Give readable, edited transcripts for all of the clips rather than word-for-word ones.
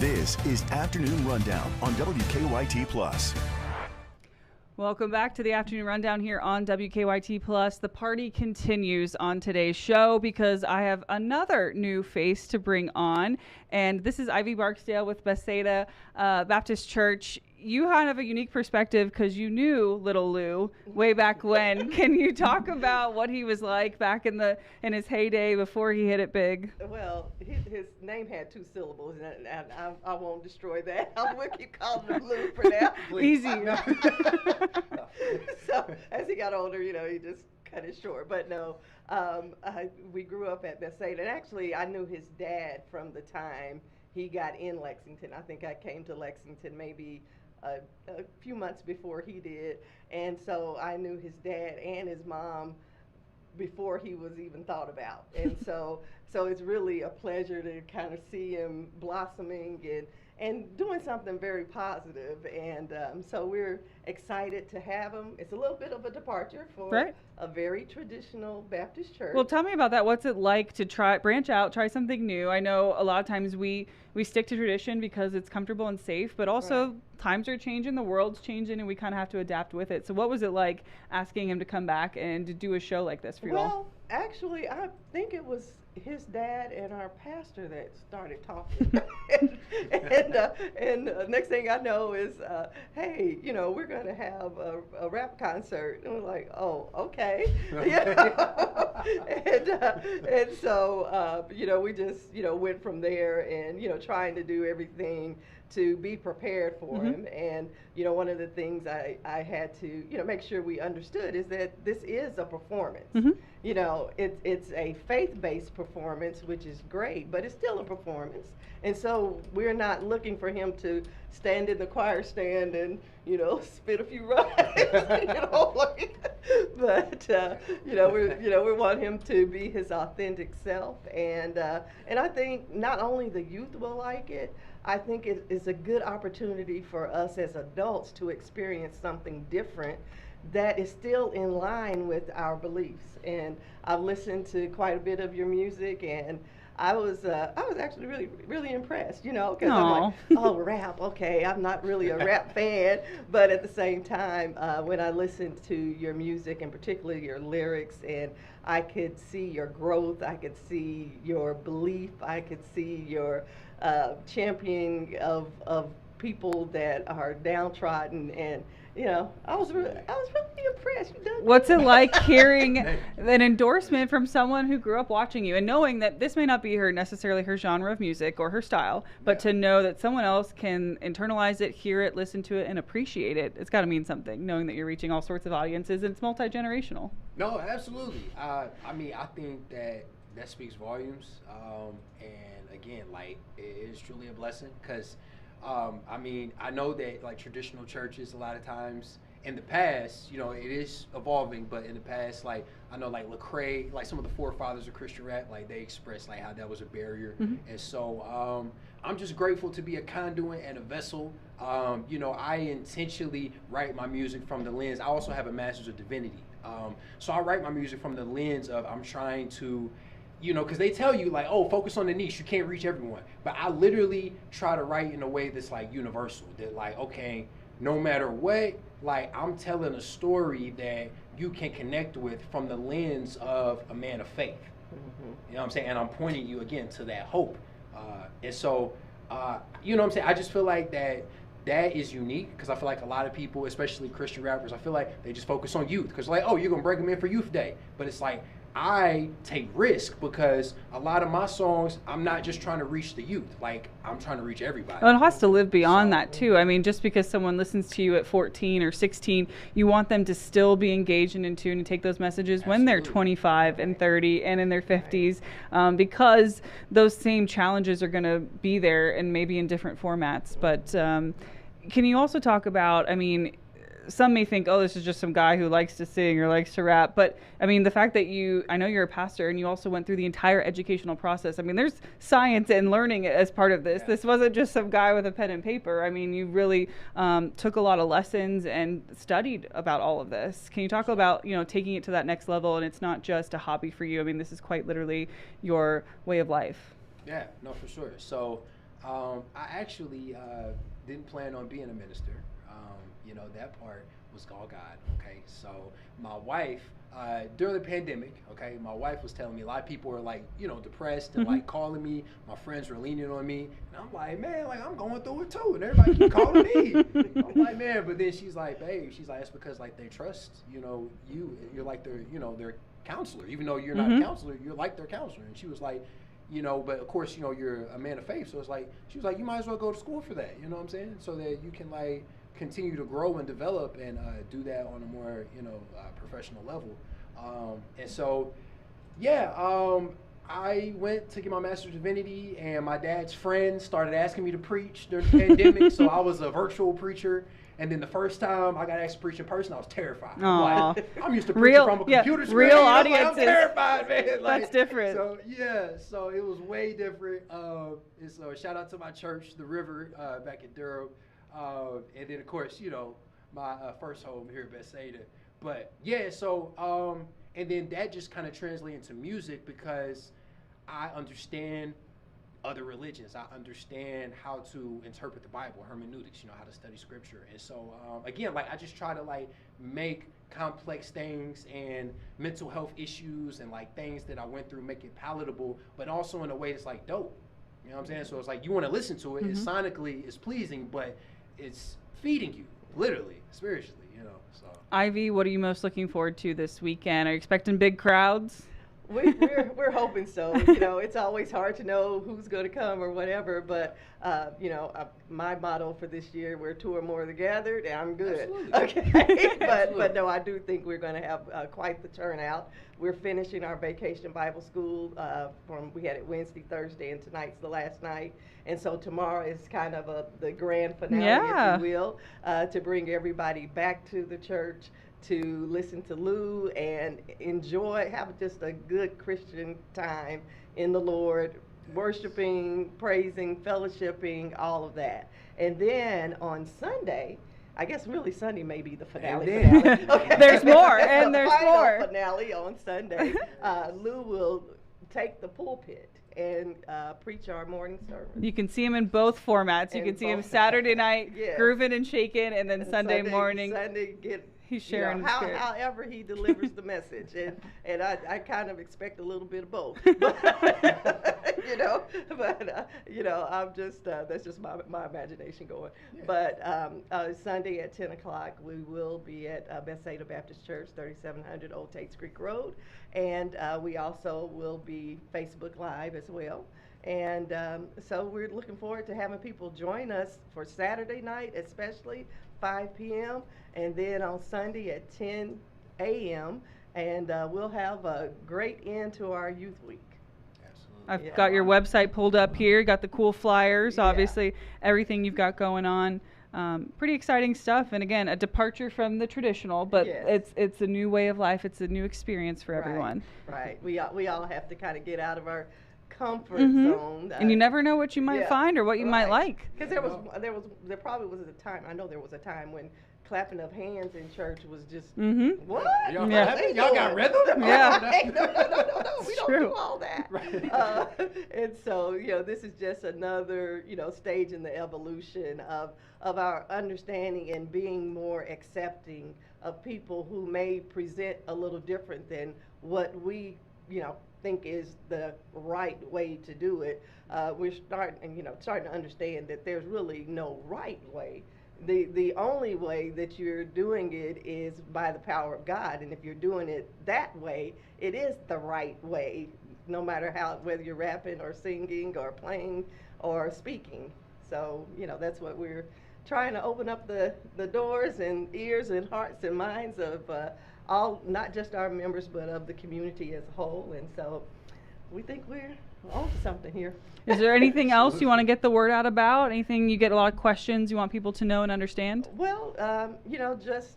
This is Afternoon Rundown on WKYT Plus. Welcome back to the Afternoon Rundown here on WKYT Plus. The party continues on today's show because I have another new face to bring on, and this is Ivy Barksdale with Bethsaida Baptist Church. You have a unique perspective because you knew little Lou way back when. Can you talk about what he was like back in his heyday before he hit it big? Well, his name had 2 syllables, and I won't destroy that. I will keep calling him Lou for now. Easy. So as he got older, he just cut it short. But no, we grew up at Bethsaida, and actually I knew his dad from the time he got in Lexington. I think I came to Lexington maybe a few months before he did, and so I knew his dad and his mom before he was even thought about. And so it's really a pleasure to kind of see him blossoming and doing something very positive. And so we're excited to have him. It's a little bit of a departure for a very traditional Baptist church. Well, tell me about that. What's it like to branch out, try something new? I know a lot of times we stick to tradition because it's comfortable and safe, but also times are changing, the world's changing, and we kind of have to adapt with it. So what was it like asking him to come back and to do a show like this for you all? Well, actually, I think it was his dad and our pastor that started talking. and next thing I know is, hey, we're going to have a rap concert. And we're like, oh, okay. And so, we just, went from there and, trying to do everything to be prepared for him. And, one of the things I had to, make sure we understood is that this is a performance. It's a faith-based performance, which is great, but it's still a performance. And so we're not looking for him to stand in the choir stand and, spit a few rhymes, but, we want him to be his authentic self. And I think not only the youth will like it, I think it is a good opportunity for us as adults to experience something different that is still in line with our beliefs. And I've listened to quite a bit of your music, and I was actually really, really impressed, because I'm like, oh, rap, okay, I'm not really a rap fan, but at the same time, when I listened to your music, and particularly your lyrics, and I could see your growth, I could see your belief, I could see your championing of people that are downtrodden, and I was really impressed. What's it like hearing an endorsement from someone who grew up watching you and knowing that this may not be necessarily her genre of music or her style, but to know that someone else can internalize it, hear it, listen to it, and appreciate it? It's got to mean something, knowing that you're reaching all sorts of audiences and it's multi-generational. No, absolutely. I think that speaks volumes. And again, it is truly a blessing because I know that traditional churches a lot of times in the past, it is evolving, but in the past, I know Lecrae, some of the forefathers of Christian rap, they expressed how that was a barrier. And so I'm just grateful to be a conduit and a vessel. I intentionally write my music from the lens. I also have a master's of divinity. So I write my music from the lens of I'm trying to, because they tell you focus on the niche, you can't reach everyone. But I literally try to write in a way that's universal, that okay, no matter what, I'm telling a story that you can connect with from the lens of a man of faith. You know what I'm saying? And I'm pointing you again to that hope. And so, you know what I'm saying? I just feel like that is unique because I feel like a lot of people, especially Christian rappers, I feel like they just focus on youth because oh, you're going to bring them in for Youth Day. But it's I take risk because a lot of my songs, I'm not just trying to reach the youth. I'm trying to reach everybody. Well, it has to live beyond that too. I mean, just because someone listens to you at 14 or 16, you want them to still be engaged and in tune and take those messages when they're 25 and 30 and in their 50s, because those same challenges are going to be there and maybe in different formats. But can you also talk about, some may think, oh, this is just some guy who likes to sing or likes to rap. But, the fact that I know you're a pastor and you also went through the entire educational process. There's science and learning as part of this. Yeah. This wasn't just some guy with a pen and paper. You really took a lot of lessons and studied about all of this. Can you talk about, taking it to that next level, and it's not just a hobby for you? This is quite literally your way of life. Yeah, no, for sure. So I actually didn't plan on being a minister. That part was all God. Okay, so my wife, during the pandemic, okay, my wife was telling me a lot of people were like, depressed and like calling me. My friends were leaning on me, and I'm like, man, like I'm going through it too, and everybody keep calling me. I'm like, man, but then she's like, babe, it's because like they trust, you're like their counselor, even though you're not a counselor, you're like their counselor. And she was like, but of course, you're a man of faith, so it's like she was like, you might as well go to school for that, you know what I'm saying, so that you can like continue to grow and develop and do that on a more professional level. And so I went to get my master's of divinity, and my dad's friends started asking me to preach during the pandemic, so I was a virtual preacher. And then the first time I got asked to preach in person, I was terrified. I'm used to preaching from a computer screen. Real audiences. I'm terrified, man. That's different. So it was way different. And so shout out to my church, The River, back in Durham. And then, of course, my first home here at Bethsaida. But, and then that just kind of translated into music because I understand other religions. I understand how to interpret the Bible, hermeneutics, how to study scripture. And so, again, like I just try to like make complex things and mental health issues and like things that I went through, make it palatable, but also in a way that's like dope. You know what I'm saying? So it's like you want to listen to it. It sonically is pleasing, but it's feeding you, literally, spiritually, So Ivy, what are you most looking forward to this weekend? Are you expecting big crowds? We're hoping so. It's always hard to know who's going to come or whatever, but my motto for this year, where two or more are gathered, and I'm good. Absolutely. Okay, but no, I do think we're going to have quite the turnout. We're finishing our vacation Bible school we had it Wednesday, Thursday, and tonight's the last night, and so tomorrow is kind of the grand finale, if you will, to bring everybody back to the church, to listen to Lou and have just a good Christian time in the Lord, worshiping, praising, fellowshipping, all of that. And then on Sunday, I guess really Sunday may be the finale. Okay. There's more, and there's more. Finale on Sunday. Lou will take the pulpit and preach our morning service. You can see him in both formats. You can see him Saturday night, grooving and shaking, and then Sunday morning. He's sharing his spirit. However he delivers the message, and I kind of expect a little bit of both. I'm just that's just my imagination going. Yeah. But Sunday at 10 o'clock, we will be at Bethsaida Baptist Church, 3700 Old Tates Creek Road, and we also will be Facebook Live as well. And so we're looking forward to having people join us for Saturday night, especially 5 p.m. and then on Sunday at 10 a.m. And we'll have a great end to our youth week. Absolutely. I've got your website pulled up here. Got the cool flyers, obviously everything you've got going on. Pretty exciting stuff, and again, a departure from the traditional, but it's a new way of life. It's a new experience for everyone. Right. We all have to kind of get out of our comfort zone, and you never know what you might find or what you might like. Because there probably was a time. I know there was a time when clapping of hands in church was just what? Y'all got rhythm? Yeah. No. We don't do all that. Right. And so this is just another stage in the evolution of our understanding and being more accepting of people who may present a little different than what we think is the right way to do it. We're starting to understand that there's really no right way. The only way that you're doing it is by the power of God, and if you're doing it that way, it is the right way, no matter whether you're rapping or singing or playing or speaking. So that's what we're trying to open up the doors and ears and hearts and minds of all, not just our members, but of the community as a whole. And so we think we're on to something here. Is there anything else you want to get the word out about? Anything you get a lot of questions you want people to know and understand? Well, just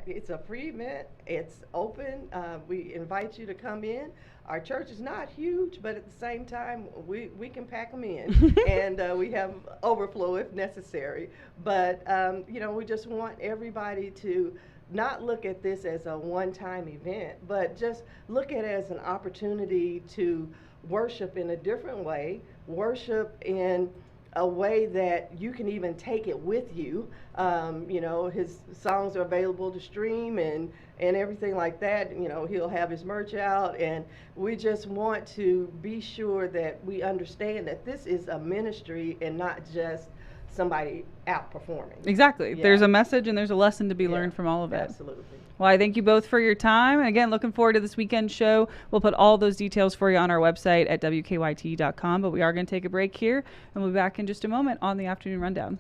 it's a free event. It's open. We invite you to come in. Our church is not huge, but at the same time, we can pack them in, and we have overflow if necessary. But we just want everybody to not look at this as a one-time event, but just look at it as an opportunity to worship in a different way, worship in a way that you can even take it with you. You know, his songs are available to stream and everything like that. You know, he'll have his merch out, and we just want to be sure that we understand that this is a ministry and not just somebody out performing. Exactly. Yeah. There's a message and there's a lesson to be learned from all of it. Absolutely. Well, I thank you both for your time. And again, looking forward to this weekend show. We'll put all those details for you on our website at WKYT.com. But we are going to take a break here, and we'll be back in just a moment on the Afternoon Rundown.